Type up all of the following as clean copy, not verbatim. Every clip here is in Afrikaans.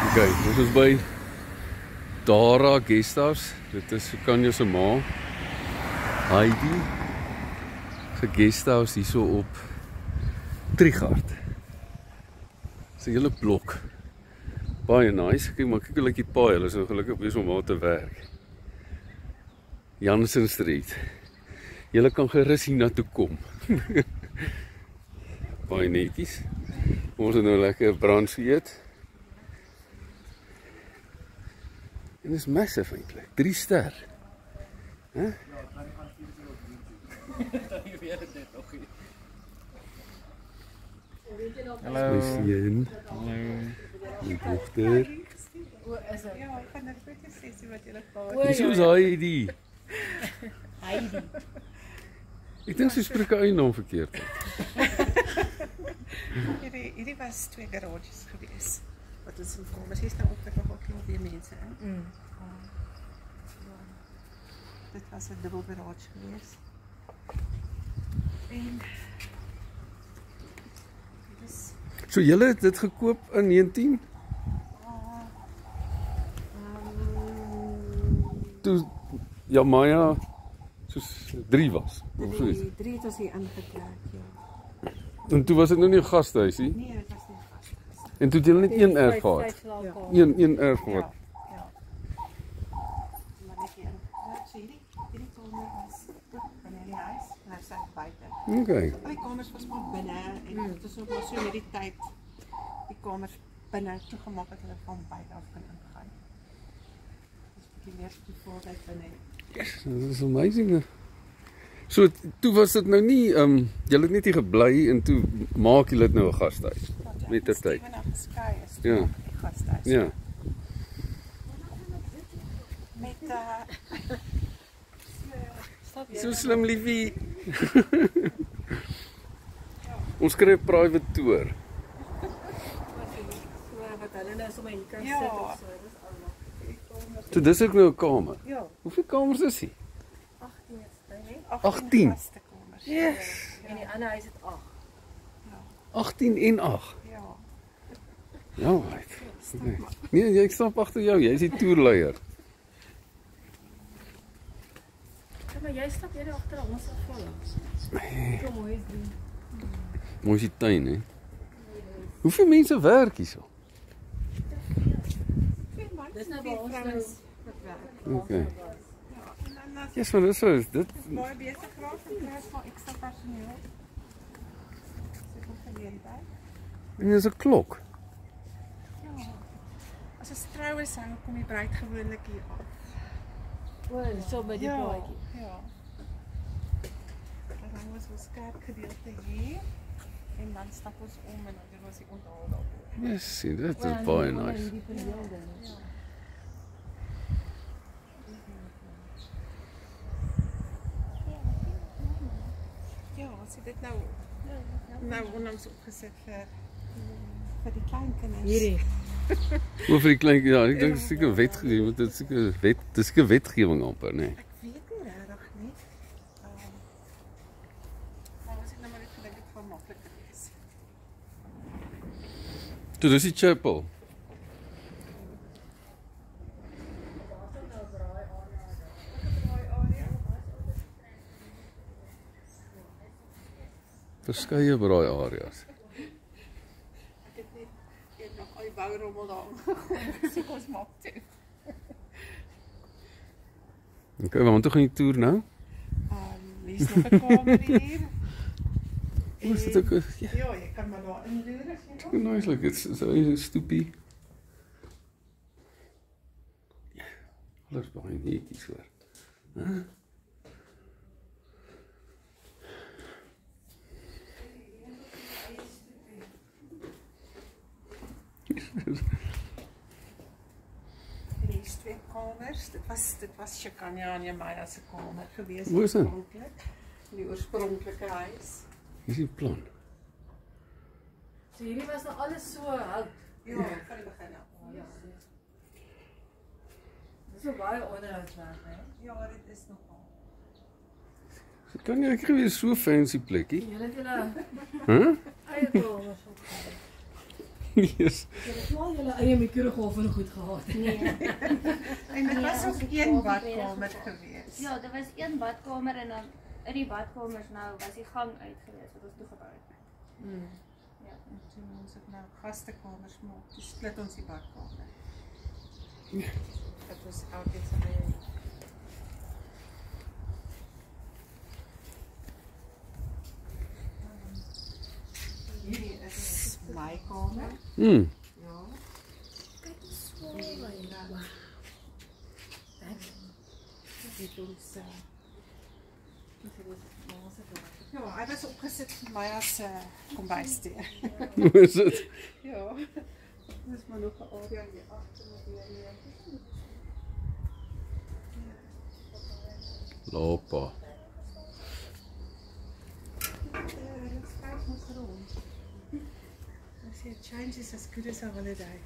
Okay, ons is by Dara Guesthouse. Dit is Sukanya se ma, Heidi, se guesthouse hierso op Trigard. Dis 'n hele blok. Baie nice. Kyk maar, kyk hoe lyk die paai. Hulle is nou gelukkig besig om daar te werk. Jansen Street. Julle kan gerus hiernatoe kom. Baie netjies. Ons het nou lekker brunch eet. En dit is massive eintlik. 3 ster. Hè? Huh? Hallo. Hallo. Die dochter. Ja, ik ga naar de fotosessie met jullie vader. Dis soos Heidi. Heidi. Ek dink sy spreek haar eie naam verkeerd. Hierdie was 2 garages geweest. Wat ons in kamers, hier staan ook nog wel weer mense in. Dit was 'n dubbel garage geweest. En dis So julle het dit gekoop in 19? Toe Jamaya soos 3 was. Of so iets. 3 het ons hier ingetrek, ja. En toe was dit nou nie 'n gastehuis nie. Nee, dit was nie 'n gastehuis. En toe het julle net een erf gehad. Een erf gehad. Ja. Maar net een. So hierdie kamer was binne die huis, en hy staan buite. Okay. Al die kamers was maar binne en dit is ook maar so met die tyd die kamers binne toegemaak dat hulle van buite af kan ingaan. Dis 'n bietjie meer toevallig binne. Yes, dit is amazing. So toe was dit nou nie julle het net hier gebly en toe maak julle dit nou 'n gastehuis met die tyd. Geskei is Ja. die gastehuis. Ja. Met So slim liefie. Ons kry 'n private tour. Wat hulle nou sommer hier kan Ja. sit of so, dis almal. So dis ook nou 'n kamer. Ja, Hoeveel kamers is hier? 18 is dit, hè? 18. vaste kamers. Yes. En die ander huis het 8. 18 en 8. Ja. Ja, right. Nee, ek stap agter jou. Jy is die toerleier. Ja, maar jy stap eerder agter ons afval. Kom mooi is dit. Mooi is die tuin, hè. Hoeveel mense werk hierso? Dis nou waar ons nou Okay. En dan as Yes, maar dis so, dit baie besig raak, dan kry ons maar ekstra personeel. Dis ook geleentheid. en dis 'n klok. Ja. As ons troue is, dan kom die bruid gewoonlik hier af. o, so by die paadjie. Ja. Dan hang ons ons kerkgedeelte hier en dan stap ons om en dan doen ons die onthaal daarbo. Yes, sien, dit is baie nice. Hierdie periode. Ja, as jy dit nou onlangs opgesit vir die kleinkinders. Hierdie. Oor vir die klein ja, ek dink dit is seker wetgewing, want dit is seker dis seker wetgewing amper, nê. Ek weet nie regtig nie. Maar as ek nou maar net gedink het van makliker wees. Toe dis die chapel. Verskeie braai areas. Ek het net nog al die bourommel daar. Soek ons maak toe. Okay, waar toe gaan jy toer nou? Hier is nog 'n kamer hier. Hoe is dit ook? Ja, Ja, jy kan maar daar inloer as jy wil. nice, like it's so 'n stoepie. Ja, alles baie netjies hoor. Hæ? Hier is 2 kamers. Dit was Sukanya en Jamaya se kamer geweest. Hoe is dit? Die oorspronklike huis. Hier is die plan. So hierdie was nou alles so hout. Ja, van die begin af. Ja. Dis so baie onderhoudswerk, hè? Ja, dit is nogal. Kan jy kry weer so fancy plekkie? Julle het julle Hæ? eie kamers opgehou. Yes. Jy het al julle eie mikrogolf en goed gehad. Nee. En dit was as ook ek een al badkamer gewees. geweest. Ja, dit was een badkamer en dan in die badkamers nou was die gang uit gewees wat ons toegebou het. Ja. En toe ons het nou gastekamers maak, toe split ons die badkamer. Dat was elkeen sy eie. Hierdie is my kamer. Ja. Kyk hoe swaar hy is. Dit ons ja, hy was opgesit vir my as kombuisdeur. Hoe is dit? Ja. Dis maar nog 'n area hier agter met die Lopa. Let's kyk ons rond. I say change is as good as a holiday.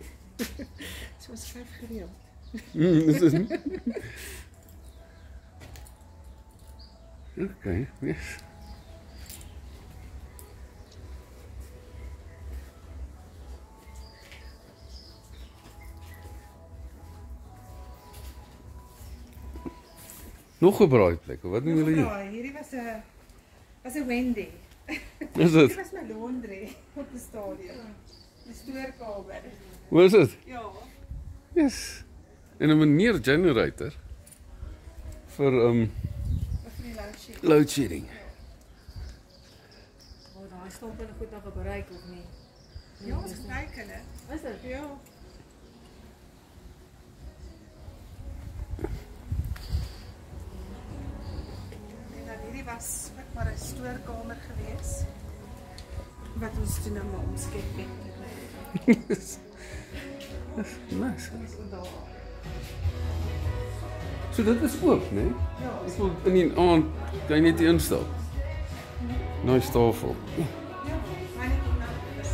So skryf gereeld. Is dit? Okay, yes. Nog 'n braaiplek, wat doen julle hier? Ja, hierdie was 'n Wendy. Is Dit dit? was my laundry op die stadion. Die stoorkamer. Hoe is dit? Ja. Yes. En 'n meneer generator vir Vir die load load shedding. Maar daai stomp en goed nog bereik of nie? Ja, ons kyk hulle. Is dit? Ja. En dan hierdie was ook maar 'n stoorkamer geweest. Wat ons toe nou maar omskep het. Nice. So daar. So dit is oop, né? Nee? Ja, Ek wil in die aand kan jy net hier instap. Nice tafel. ja, maar net nou is.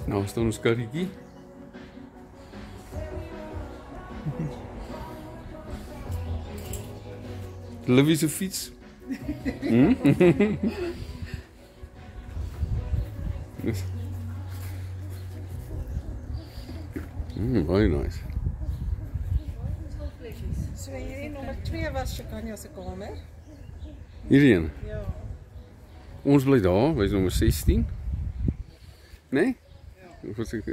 Nou staan ons karretjie. Livie se fiets. Very nice. So hierdie nommer 2 was Shakanya se kamer. Hierdie een. Ja. Ons bly daar, hy's nommer 16. Nee? Ja. Wat ek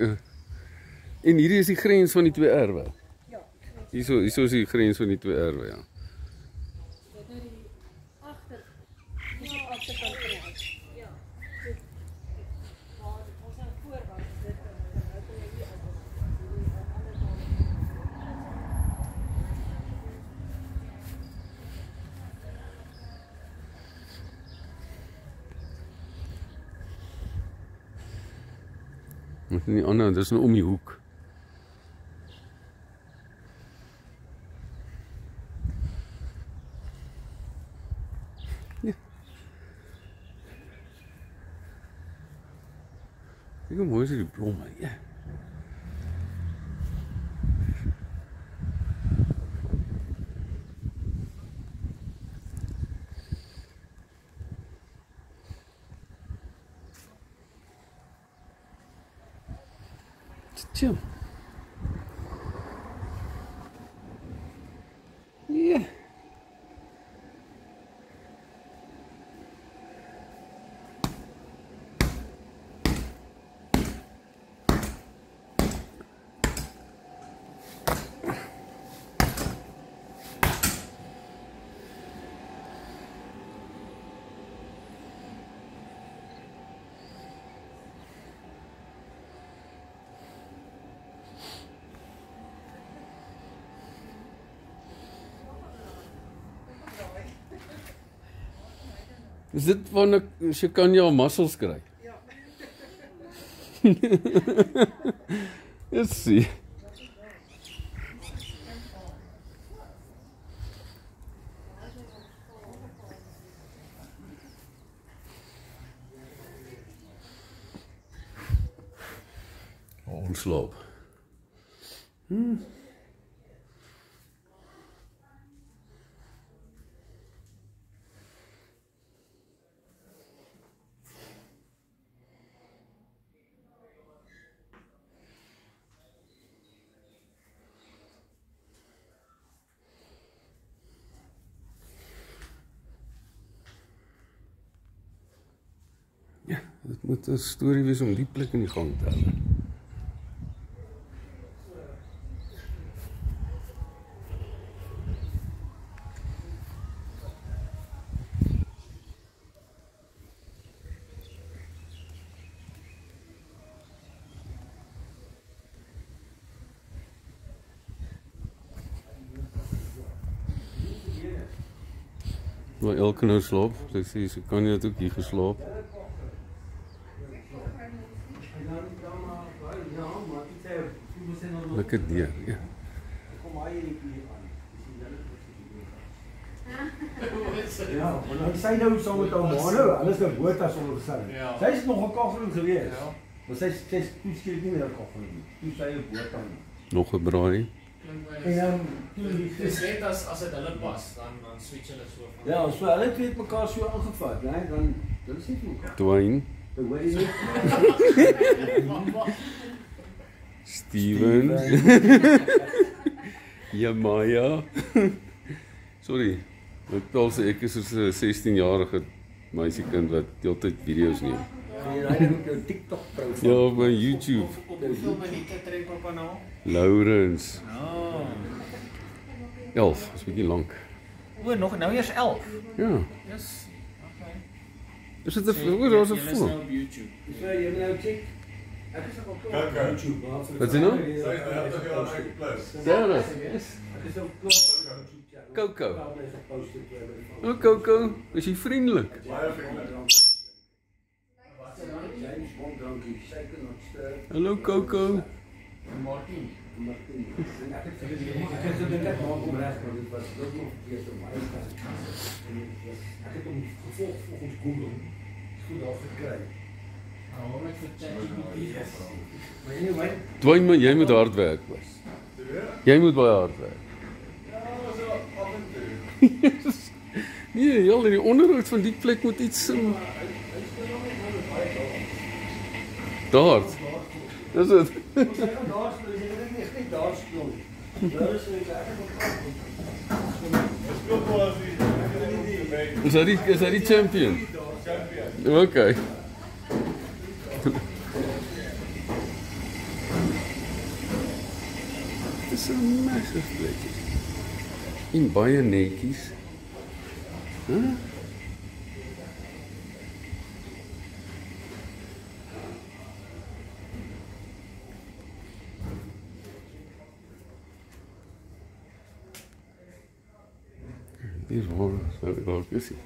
en hierdie is die grens van die twee erwe. Ja. Hierso is die grens van die twee erwe, ja. Dit nou die agterkant van die huis. Ja. Maar ons nou voor was dit nou kom jy hier uit. Met die ander, dis nou om die hoek. Ja. Kyk hoe mooi is die blomme, ja. Tjum. Ja. Is dit waar Shakanya mussels kry? Ja. Let's see. Ons slaap. Ja, dit moet 'n storie wees om die plek in die gang te hou. Maar elke nou slaap, sy sê sy kan net ook hier geslaap. Lekker deur, ja. Ja, maar nou sy nou saam met haar ma nou, hulle is nou botas ondergesit. Sy is nog 'n kaggeling gewees. Ja. Maar sy's toeskielik nie meer 'n kaggeling nie. Toe sy 'n boot aan. Nog 'n braai. En dan toe dis net as dit hulle pas, dan switch hulle so van. Ja, so hulle twee het mekaar so aangevat, né? Dan is dit nie mekaar. Dwayne, Dan hoor jy net. Steven, Jamaya. Sorry, my pa sê ek is soos 'n 16-jarige meisiekind wat heeltyd video's neem. Jy ry net op jou TikTok profiel. Ja, op my YouTube. Hoeveel minute trek papa nou? Lawrence. Oh. 11, is bietjie lank. O, nou eers 11. Ja. Dis okay. Is dit 'n daar's 'n Jy is foon? nou op YouTube. So jy nou check. Ek is ook op YouTube. Wat sê nou? Sy is 30 jaar oud plus. Sarah. Ek is ook klaar op YouTube channel. Coco. Daar is 'n post op. O, Coco, is jy vriendelik? Baie vriendelik. James Bond drankie, suiker not stir. Hallo Coco. Martin. Martin. Ek het so dink ek maak hom reg, maar dit was ook nog eers op my kant. Ek het hom gevolg volgens Google. Goed afgekry. Nou, ek vir ChatGPT. Maar anyway, Dwayne, maar jy moet hard werk, bos. Jy moet baie hard werk. ja, so af en toe. Nee, ja, die onderhoud van die plek moet iets daar. Dis dit. Ons gaan daar speel, jy weet nie daar speel. Daar is ek Is hy die champion? Okay. Dis 'n massive plek. En baie netjies. Huh? Dis waar is hy?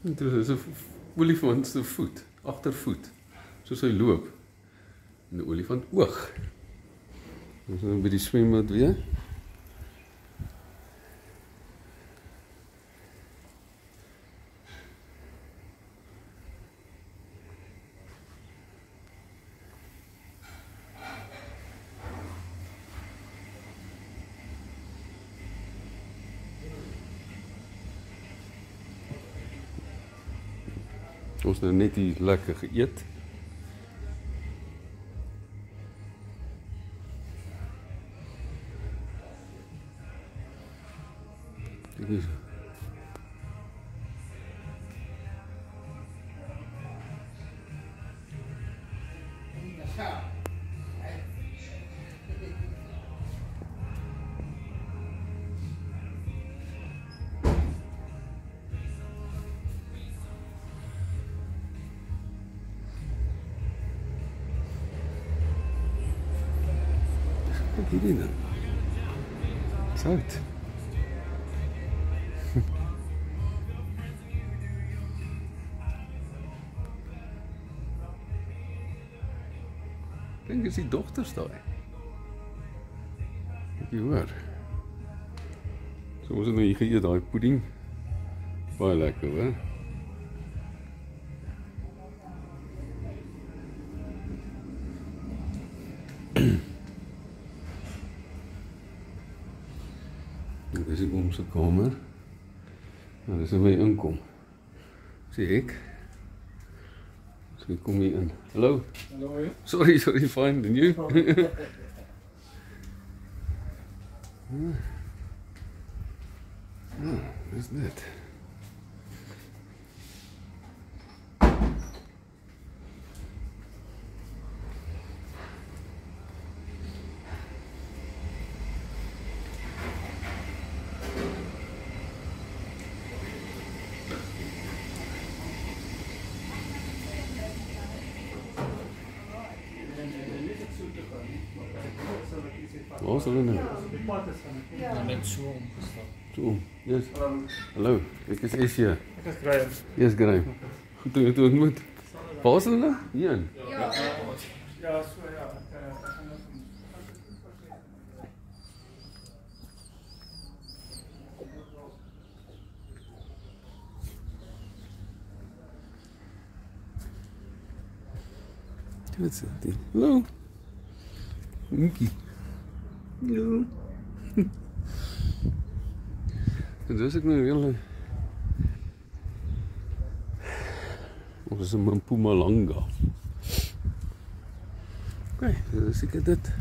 Dit is 'n olifant se voet, agtervoet, soos hy loop. 'n Olifant oog. Ons nou by die swembad weer. Ons nou net hier lekker geëet. Dit is Wat hierdie nou? Sout. Dink is die dogters daai. Ek hoor. So ons het nou hier geëet, daai pudding. Baie lekker, hè? Dit is ek om sy kamer. Nou, dis waar jy inkom. Sê ek. So ek kom hier in. Hallo? Hallo. Sorry, fine, and you? Wat is dit? Waar is hulle nou? Net so omgestap. Zo, yes. Hallo, ek is Esje. Ek is Graham. Yes, Graham. Goed om jou te ontmoet. Waar is hulle nou? Hierin? Ja, so ja. Wat is dit? Hallo. Moekie. Hallo. Dit is ek nou heel... Ons is in Mpumalanga. Oké, dit is seker dit.